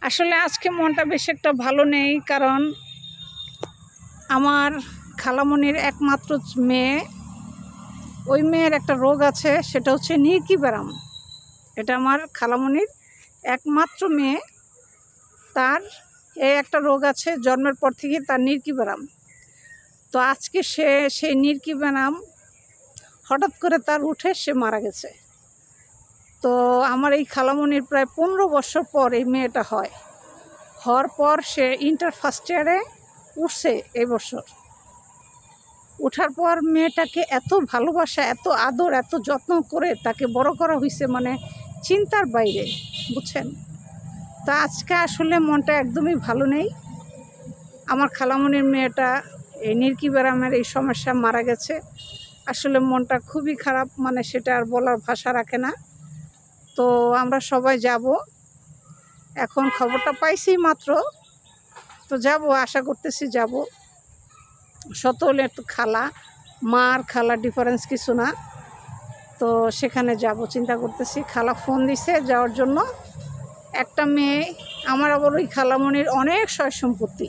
আসলে আজকে মনটা বেশ একটা ভালো নেই, কারণ আমার খালামণির একমাত্র মেয়ে, ওই মেয়ের একটা রোগ আছে, সেটা হচ্ছে নির্কি ব্যারাম। এটা আমার খালামণির একমাত্র মেয়ে, তার এই একটা রোগ আছে, জন্মের পর থেকে তার নির্কি ব্যারাম। তো আজকে সেই নির্কি ব্যারাম হঠাৎ করে তার উঠে সে মারা গেছে। তো আমার এই খালামণির প্রায় 15 বছর পর এই মেয়েটা হওয়ার পর সে ইন্টার ফার্স্ট ইয়ারে উঠছে এই বছর। ওঠার পর মেয়েটাকে এত ভালোবাসা, এত আদর, এত যত্ন করে তাকে বড় করা হয়েছে, মানে চিন্তার বাইরে, বুঝছেন। তা আজকে আসলে মনটা একদমই ভালো নেই। আমার খালামণির মেয়েটা এই নির্কি ব্যারামের এই সমস্যা মারা গেছে। আসলে মনটা খুবই খারাপ, মানে সেটা আর বলার ভাষা রাখে না। তো আমরা সবাই যাব, এখন খবরটা পাইছি মাত্র, তো যাব, আশা করতেছি যাব। শত হলে একটু মার খালা ডিফারেন্স কিছু না, তো সেখানে যাব চিন্তা করতেছি। খালা ফোন দিছে যাওয়ার জন্য। একটা মেয়ে আমার, আবার ওই খালামণির অনেক সয় সম্পত্তি,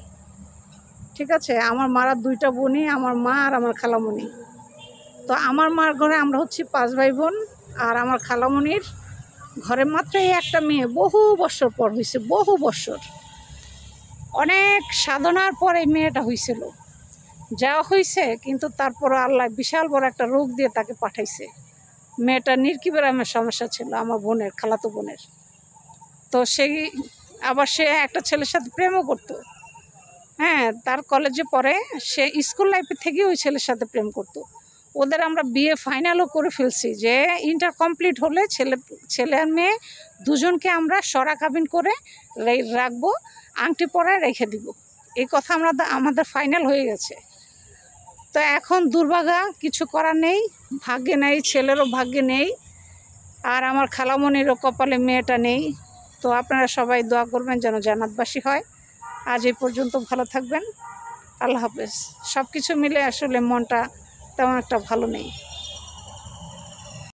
ঠিক আছে। আমার মারা 2টা বোনই, আমার মা আর আমার খালামণি। তো আমার মার ঘরে আমরা হচ্ছি 5 ভাই বোন, আর আমার খালামণির ঘরে মাত্র এই একটা মেয়ে। বহু বছর পর হয়েছে, বহু বছর, অনেক সাধনার পর এই মেয়েটা হয়েছিল, যাওয়া হয়েছে। কিন্তু তারপরও আল্লাহ বিশাল বড় একটা রোগ দিয়ে তাকে পাঠাইছে। মেয়েটা নির্কি ব্যারামের সমস্যা ছিল আমার বোনের, খালাতো বোনের। তো আবার সে একটা ছেলের সাথে প্রেমও করতো। হ্যাঁ, তার কলেজে পড়ে, সে স্কুল লাইফে থেকে ওই ছেলের সাথে প্রেম করতো। ওদের আমরা বিয়ে ফাইনালও করে ফেলছি, যে ইন্টার কমপ্লিট হলে ছেলে আর মেয়ে দুজনকে আমরা সরা কাবিন করে রাখবো, আংটি পরায় রেখে দিব। এই কথা আমাদের ফাইনাল হয়ে গেছে। তো এখন দুর্ভাগা, কিছু করার নেই, ভাগ্যে নেই, ছেলেরও ভাগ্যে নেই, আর আমার খালামণিরও কপালে মেয়েটা নেই। তো আপনারা সবাই দোয়া করবেন যেন জান্নাতবাসী হয়। আজ এই পর্যন্ত, ভালো থাকবেন, আল্লাহ হাফেজ। সব কিছু মিলে আসলে মনটা তেমন একটা ভালো নেই।